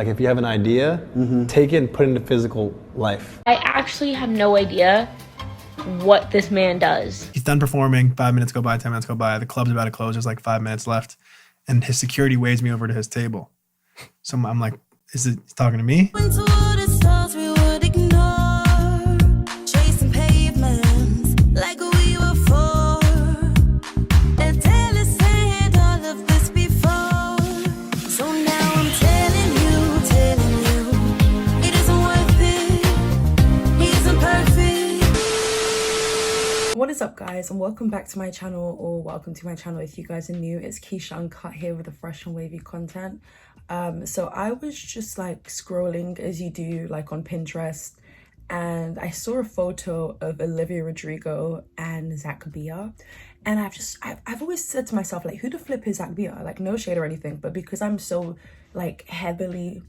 Like if you have an idea, take it and put it into physical life. I actually have no idea what this man does. He's done performing, 5 minutes go by, 10 minutes go by, the club's about to close, there's like 5 minutes left, and his security waves me over to his table. So I'm like, he's talking to me? What is up, guys, and welcome back to my channel, or welcome to my channel if you guys are new. It's Keisha Uncut here with the fresh and wavy content. So I was just like scrolling as you do, like on Pinterest, and I saw a photo of Olivia Rodrigo and Zack Bia, and I've always said to myself, like, who the flip is Zack Bia? Like, no shade or anything, but because I'm so like heavily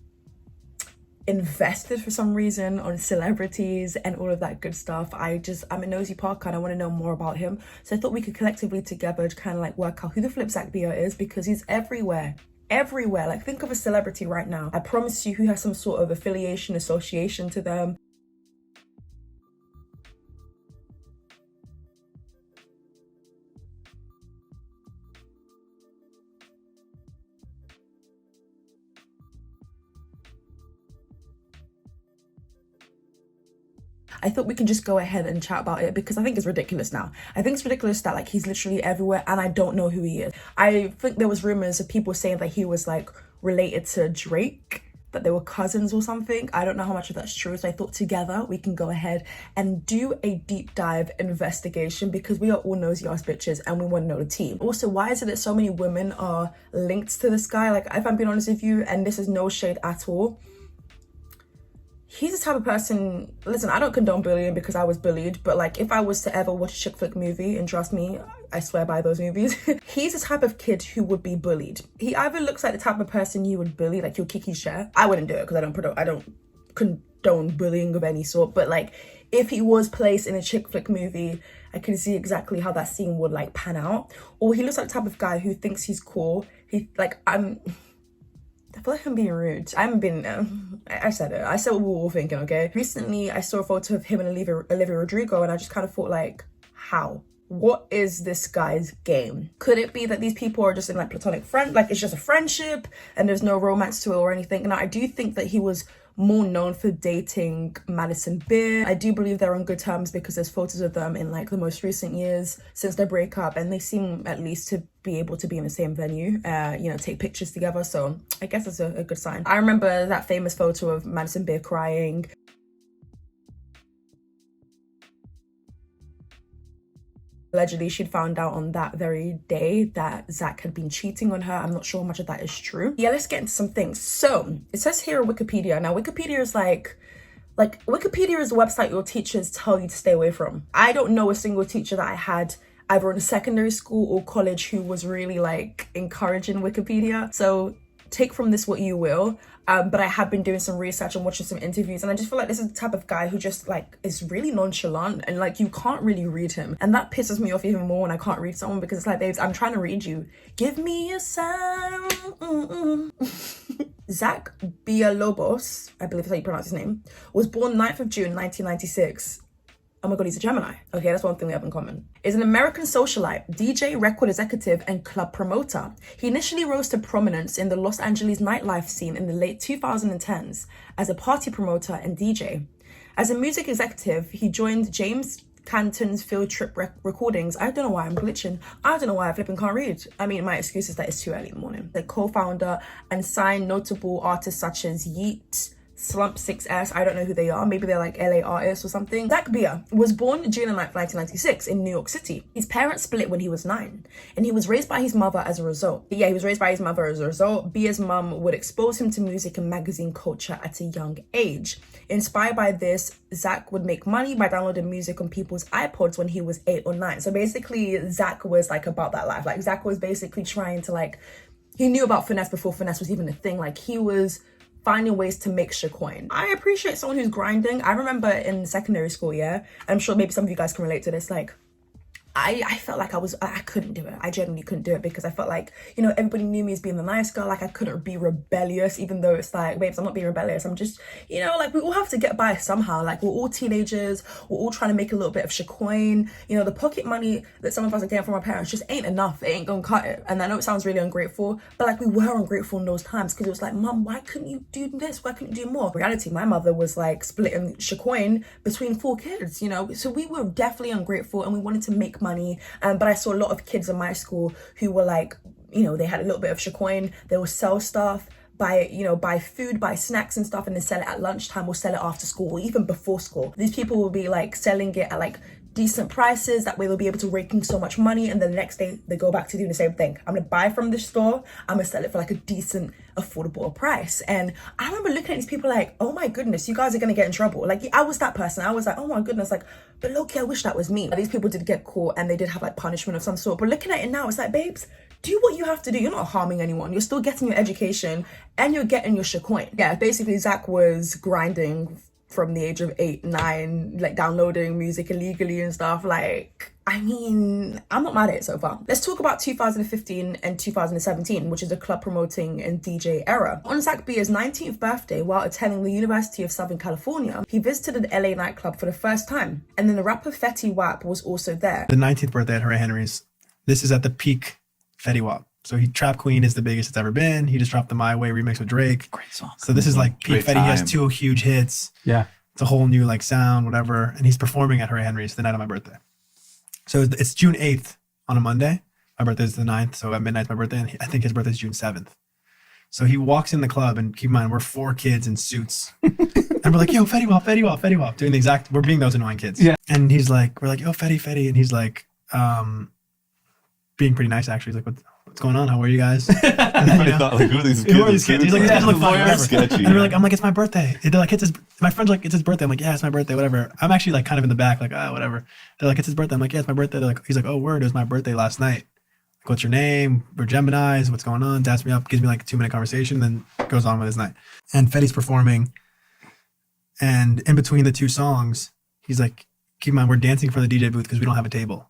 invested for some reason on celebrities and all of that good stuff, I'm a nosy parker and I want to know more about him. So I thought we could collectively together kind of like work out who the flip Zack Bia is, because he's everywhere. Like, think of a celebrity right now, I promise you, who has some sort of affiliation, association to them. I thought we can just go ahead and chat about it, because I think it's ridiculous now. I think it's ridiculous that like he's literally everywhere and I don't know who he is. I think there was rumors of people saying that he was like related to Drake, that they were cousins or something. I don't know how much of that's true. So I thought together we can go ahead and do a deep dive investigation, because we are all nosy ass bitches and we want to know the team. Also, why is it that so many women are linked to this guy? Like, if I'm being honest with you, and this is no shade at all, he's the type of person, listen, I don't condone bullying because I was bullied, but like if I was to ever watch a chick flick movie, and trust me, I swear by those movies, he's the type of kid who would be bullied. He either looks like the type of person you would bully, like you'll kick his share. I wouldn't do it because I don't condone bullying of any sort, but like if he was placed in a chick flick movie, I can see exactly how that scene would like pan out. Or he looks like the type of guy who thinks he's cool. I feel like I'm being rude. I haven't been, I said it. I said what we were all thinking, okay? Recently, I saw a photo of him and Olivia Rodrigo, and I just kind of thought like, how? What is this guy's game? Could it be that these people are just in like platonic friend, like it's just a friendship and there's no romance to it or anything? Now, I do think that he was more known for dating Madison Beer. I do believe they're on good terms because there's photos of them in like the most recent years since their breakup, and they seem at least to be able to be in the same venue, you know, take pictures together. So I guess that's a good sign. I remember that famous photo of Madison Beer crying. Allegedly, she'd found out on that very day that Zack had been cheating on her. I'm not sure how much of that is true. Yeah, let's get into some things. So it says here on Wikipedia. Now, Wikipedia is like Wikipedia is a website your teachers tell you to stay away from. I don't know a single teacher that I had either in secondary school or college who was really like encouraging Wikipedia. So take from this what you will. But I have been doing some research and watching some interviews, and I just feel like this is the type of guy who just like is really nonchalant, and like you can't really read him, and that pisses me off even more when I can't read someone, because it's like, babes, I'm trying to read you, give me a sign. Zack Bia, I believe that's how you pronounce his name, was born 9th of June 1996. Oh my god, he's a Gemini. Okay, that's one thing we have in common. Is an American socialite, DJ, record executive, and club promoter. He initially rose to prominence in the Los Angeles nightlife scene in the late 2010s as a party promoter and DJ. As a music executive, he joined James Canton's Field Trip Recordings. I don't know why I'm glitching. I don't know why I flipping can't read. I mean, my excuse is that it's too early in the morning. The co-founder and signed notable artists such as Yeet, Slump 6S, I don't know who they are, maybe they're like LA artists or something. Zack Bia was born June 9, 1996 in New York City. His parents split when he was 9, and he was raised by his mother as a result. Yeah, he was raised by his mother as a result. Bia's mum would expose him to music and magazine culture at a young age. Inspired by this, Zack would make money by downloading music on people's iPods when he was 8 or 9. So basically, Zack was like about that life. Like, Zack was basically trying to like, he knew about finesse before finesse was even a thing. Like, he was finding ways to make coin. I appreciate someone who's grinding. I remember in secondary school, yeah, I'm sure maybe some of you guys can relate to this, like I felt like I couldn't do it. I genuinely couldn't do it because I felt like, you know, everybody knew me as being the nice girl. Like I couldn't be rebellious, even though it's like, babes, I'm not being rebellious. I'm just, you know, like we all have to get by somehow. Like we're all teenagers. We're all trying to make a little bit of shacoin. You know, the pocket money that some of us are getting from our parents just ain't enough. It ain't gonna cut it. And I know it sounds really ungrateful, but like we were ungrateful in those times because it was like, Mom, why couldn't you do this? Why couldn't you do more? In reality, my mother was like splitting shacoin between 4 kids, you know? So we were definitely ungrateful and we wanted to make money. But I saw a lot of kids in my school who were like, you know, they had a little bit of shacoin. They would sell stuff, buy food, buy snacks and stuff, and then sell it at lunchtime or sell it after school or even before school. These people will be like selling it at like decent prices. That way they'll be able to rake in so much money, and then the next day they go back to doing the same thing. I'm gonna buy from this store, I'm gonna sell it for like a decent, affordable price. And I remember looking at these people like, oh my goodness, you guys are gonna get in trouble. Like I was that person. I was like, oh my goodness, like, but low-key, I wish that was me. These people did get caught and they did have like punishment of some sort. But looking at it now, it's like, babes, do what you have to do. You're not harming anyone. You're still getting your education and you're getting your shacoin. Yeah, basically Zack was grinding from the age of 8, 9, like downloading music illegally and stuff. Like, I mean, I'm not mad at it so far. Let's talk about 2015 and 2017, which is the club promoting and DJ era. On Zack Bia's 19th birthday, while attending the University of Southern California, he visited an LA nightclub for the first time. And then the rapper Fetty Wap was also there. The 19th birthday at Hooray Henry's. This is at the peak Fetty Wap. So Trap Queen is the biggest it's ever been. He just dropped the My Way remix with Drake. Great song. So this is like peak Fetty. He has 2 huge hits. Yeah. It's a whole new like sound, whatever. And he's performing at Hooray Henry's the night of my birthday. So it's June 8th on a Monday. My birthday is the 9th. So at midnight's my birthday. And I think his birthday is June 7th. So he walks in the club, and keep in mind, we're 4 kids in suits. And we're like, yo, Fetty Wap, Fetty Wap, Fetty Wap. Doing the exact, we're being those annoying kids. Yeah. And he's like, we're like, yo, Fetty. And he's like, being pretty nice actually. He's like, what's going on? How are you guys? And then, I thought, like, who are these who are kids? these kids? He's like, these kids look fun, whatever. Sketchy. And we're like, I'm like, it's my birthday. They're like, it's his, my friend's like, it's his birthday. I'm like, yeah, it's my birthday, whatever. I'm actually like kind of in the back, like, whatever. They're like, it's his birthday. I'm like, yeah, it's my birthday. They're like, he's like, oh, word, it was my birthday last night. Like, what's your name? We're Geminis. What's going on? Dats me up, gives me like a 2-minute conversation, then goes on with his night. And Fetty's performing. And in between the 2 songs, he's like, keep in mind, we're dancing from the DJ booth because we don't have a table.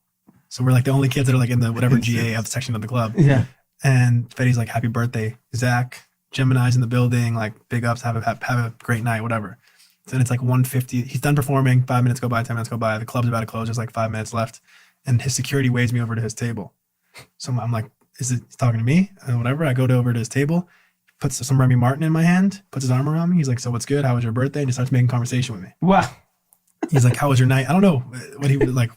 So we're like the only kids that are like in the whatever GA of the section of the club. Yeah. And Fetty's like, happy birthday, Zach. Gemini's in the building, like big ups, have a great night, whatever. So then it's like 1:50. He's done performing, 5 minutes go by, 10 minutes go by. The club's about to close, there's like 5 minutes left. And his security waves me over to his table. So I'm like, he's talking to me? And whatever. I go over to his table, puts some Remy Martin in my hand, puts his arm around me. He's like, so what's good? How was your birthday? And he starts making conversation with me. Wow. He's like, how was your night? I don't know what he was like.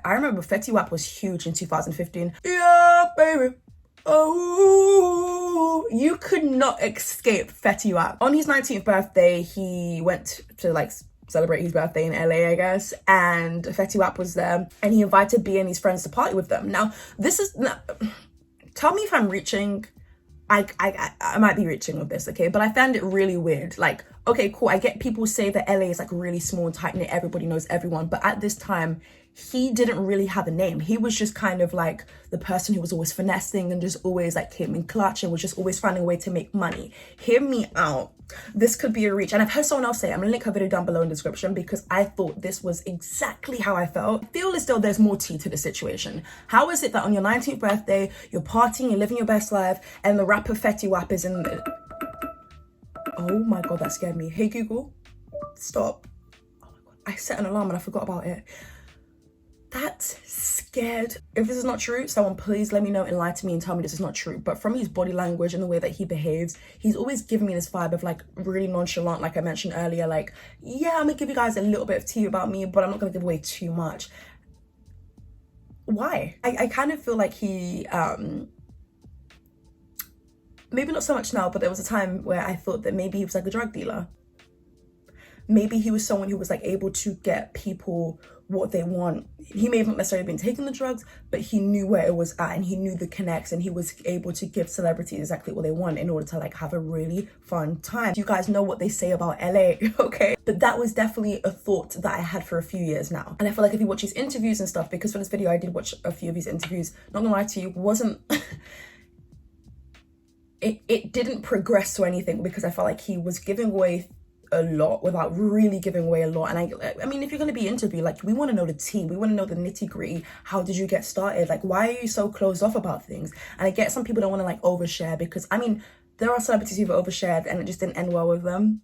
I remember Fetty Wap was huge in 2015. Yeah, baby. Oh, you could not escape Fetty Wap. On his 19th birthday, he went to like celebrate his birthday in LA, I guess, and Fetty Wap was there, and he invited Bia and his friends to party with them. Now, tell me if I'm reaching. I might be reaching with this, okay? But I found it really weird. Like, okay, cool. I get people say that LA is like really small and tight knit. Everybody knows everyone. But at this time, he didn't really have a name. He was just kind of like the person who was always finessing and just always like came in clutch and was just always finding a way to make money. Hear me out. This could be a reach. And I've heard someone else say it. I'm gonna link her video down below in the description because I thought this was exactly how I felt. I feel as though there's more tea to the situation. How is it that on your 19th birthday, you're partying, you're living your best life, and the rapper Fetty Wap is in the... Oh my God, that scared me. Hey Google, stop. Oh my God, I set an alarm and I forgot about it. That's scared. If this is not true, someone please let me know, enlighten me and tell me this is not true. But from his body language and the way that he behaves, he's always giving me this vibe of like really nonchalant, like I mentioned earlier, like, yeah, I'm gonna give you guys a little bit of tea about me, but I'm not gonna give away too much. Why? I kind of feel like he, maybe not so much now, but there was a time where I thought that maybe he was like a drug dealer. Maybe he was someone who was like able to get people what they want. He may have not necessarily been taking the drugs, but he knew where it was at and he knew the connects and he was able to give celebrities exactly what they want in order to like have a really fun time. You guys know what they say about LA, okay? But that was definitely a thought that I had for a few years now. And I feel like if you watch his interviews and stuff, because for this video I did watch a few of his interviews, not gonna lie to you, wasn't it didn't progress to anything because I felt like he was giving away a lot without really giving away a lot. And I mean, if you're going to be interviewed, like, we want to know the tea, we want to know the nitty gritty. How did you get started? Like, why are you so closed off about things? And I get some people don't want to like overshare, because I mean, there are celebrities who've overshared and it just didn't end well with them,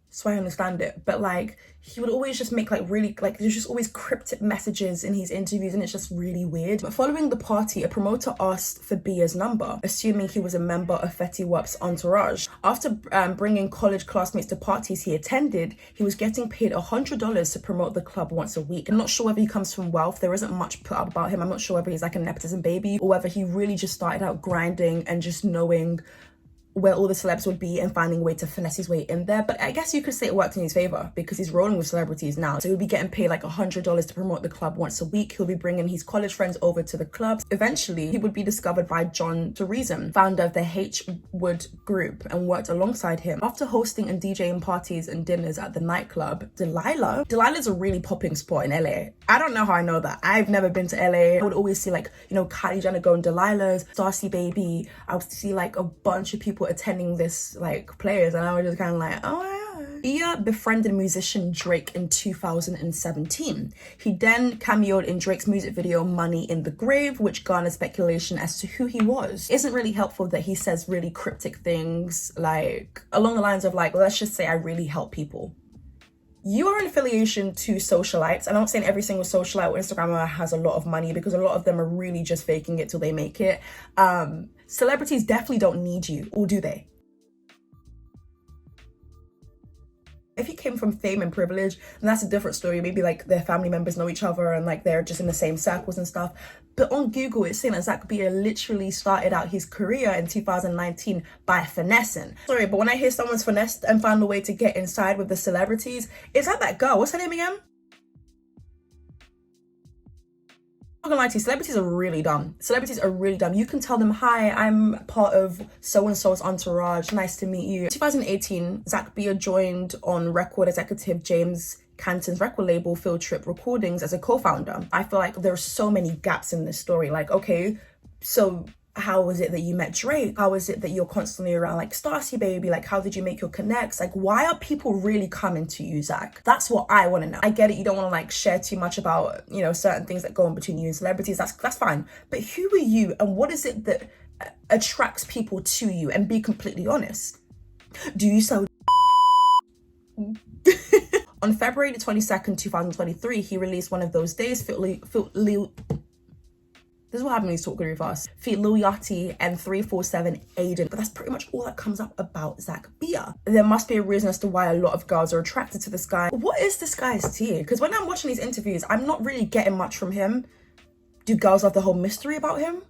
so I understand it. But like, he would always just make like really, like, there's just always cryptic messages in his interviews, and it's just really weird. But following the party, a promoter asked for Bia's number, assuming he was a member of Fetty Wap's entourage. After bringing college classmates to parties he attended, he was getting paid $100 to promote the club once a week. I'm not sure whether he comes from wealth. There isn't much put up about him. I'm not sure whether he's like a nepotism baby, or whether he really just started out grinding and just knowing where all the celebs would be and finding a way to finesse his way in there. But I guess you could say it worked in his favor, because he's rolling with celebrities now. So he'll be getting paid like $100 to promote the club once a week. He'll be bringing his college friends over to the clubs. Eventually, he would be discovered by John Tourism, founder of the H Wood Group, and worked alongside him. After hosting and DJing parties and dinners at the nightclub Delilah's a really popping spot in LA. I don't know how I know that. I've never been to LA. I would always see like, you know, Kylie Jenner going Delilah's, Darcy Baby. I would see like a bunch of people attending this like players, and I was just kind of like, oh yeah. Bia befriended musician Drake in 2017. He then cameoed in Drake's music video Money in the Grave, which garnered speculation as to who he was. It isn't really helpful that he says really cryptic things like along the lines of like, well, let's just say I really help people. You are in affiliation to socialites. I'm not saying every single socialite or Instagrammer has a lot of money, because a lot of them are really just faking it till they make it. Celebrities definitely don't need you, or do they? If you came from fame and privilege, then that's a different story. Maybe like their family members know each other and like they're just in the same circles and stuff. But on Google, it's saying that Zack Bia literally started out his career in 2019 by finessing. Sorry, but when I hear someone's finessed and found a way to get inside with the celebrities, is that girl? What's her name again? I'm not gonna lie to you, celebrities are really dumb. Celebrities are really dumb. You can tell them, hi, I'm part of so-and-so's entourage, nice to meet you. 2018, Zack Bia joined on record executive James Canton's record label Field Trip Recordings as a co-founder. I feel like there's so many gaps in this story. Like, okay, so how was it that you met Drake? How is it that you're constantly around like Stacy Baby? Like, how did you make your connects? Like, why are people really coming to you, Zack? That's what I want to know. I get it, you don't want to like share too much about, you know, certain things that go on between you and celebrities. That's fine. But who are you, and what is it that attracts people to you? And be completely honest. Do you sell? On February the 22nd, 2023, he released One of Those Days, this is what happens when you talk really fast. Feat Lil Yachty and 347 Aiden. But that's pretty much all that comes up about Zack Bia. There must be a reason as to why a lot of girls are attracted to this guy. What is this guy's tea? Because when I'm watching these interviews, I'm not really getting much from him. Do girls have the whole mystery about him?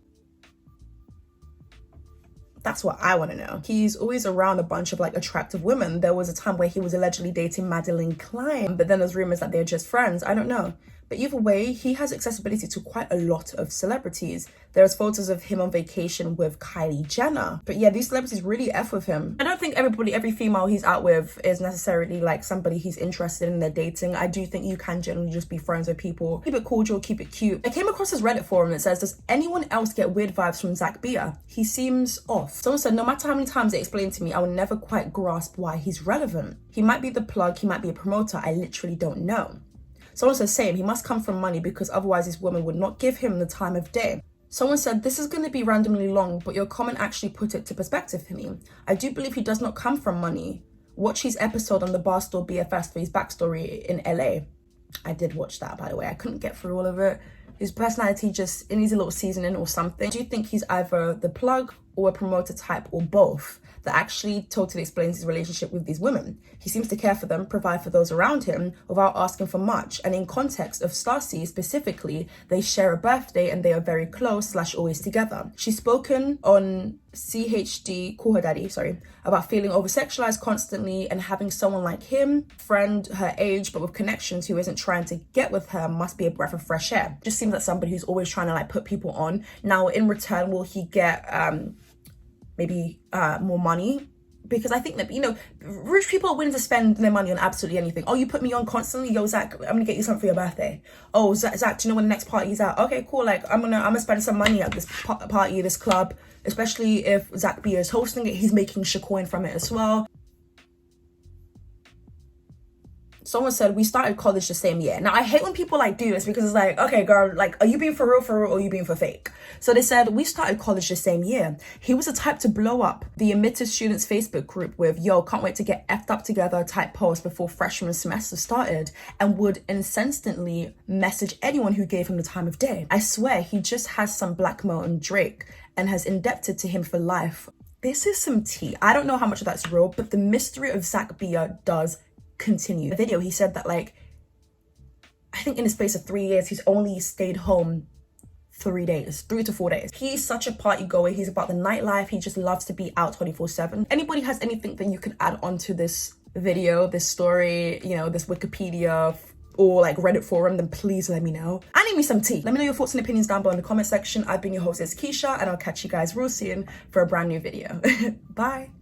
That's what I want to know. He's always around a bunch of like attractive women. There was a time where he was allegedly dating Madeline Klein, but then there's rumors that they're just friends. I don't know. But either way, he has accessibility to quite a lot of celebrities. There's photos of him on vacation with Kylie Jenner. But yeah, these celebrities really F with him. I don't think every female he's out with is necessarily like somebody he's interested in their dating. I do think you can generally just be friends with people. Keep it cordial, keep it cute. I came across his Reddit forum that says, does anyone else get weird vibes from Zack Bia? He seems off. Someone said, no matter how many times they explain to me, I will never quite grasp why he's relevant. He might be the plug, he might be a promoter, I literally don't know. Someone said, same, he must come from money because otherwise this woman would not give him the time of day. Someone said, this is going to be randomly long, but your comment actually put it to perspective for me. I do believe he does not come from money. Watch his episode on the Barstool BFS for his backstory in LA. I did watch that, by the way. I couldn't get through all of it. His personality just, it needs a little seasoning or something. Do you think he's either the plug or a promoter type or both? That actually totally explains his relationship with these women. He seems to care for them, provide for those around him without asking for much. And in context of Stacy specifically, they share a birthday and they are very close / always together. She's spoken on CHD, Call Her Daddy, about feeling over-sexualized constantly, and having someone like him, friend her age, but with connections, who isn't trying to get with her must be a breath of fresh air. Just seems like somebody who's always trying to like put people on. Now in return, will he get maybe more money? Because I think that, you know, rich people are willing to spend their money on absolutely anything. Oh, you put me on constantly? Yo, Zack, I'm gonna get you something for your birthday. Oh, Zack, do you know when the next party's out? Okay, cool. Like, I'm gonna spend some money at this party, this club. Especially if Zack Bia is hosting it, he's making Shacoin from it as well. Someone said, we started college the same year. Now, I hate when people like do this because it's like, okay, girl, like, are you being for real, or are you being for fake? So they said, we started college the same year. He was the type to blow up the admitted students Facebook group with, yo, can't wait to get effed up together type post before freshman semester started, and would incessantly message anyone who gave him the time of day. I swear he just has some blackmail on Drake and has indebted to him for life. This is some tea. I don't know how much of that's real, but the mystery of Zack Bia does continue. The video, he said that, like, I think in the space of 3 years, he's only stayed home 3 days, 3 to 4 days. He's such a party goer. He's about the nightlife. He just loves to be out 24/7. Anybody has anything that you can add onto this video, this story, you know, this Wikipedia or like Reddit forum, then please let me know. I need me some tea. Let me know your thoughts and opinions down below in the comment section. I've been your hostess, Keisha, and I'll catch you guys real soon for a brand new video. Bye.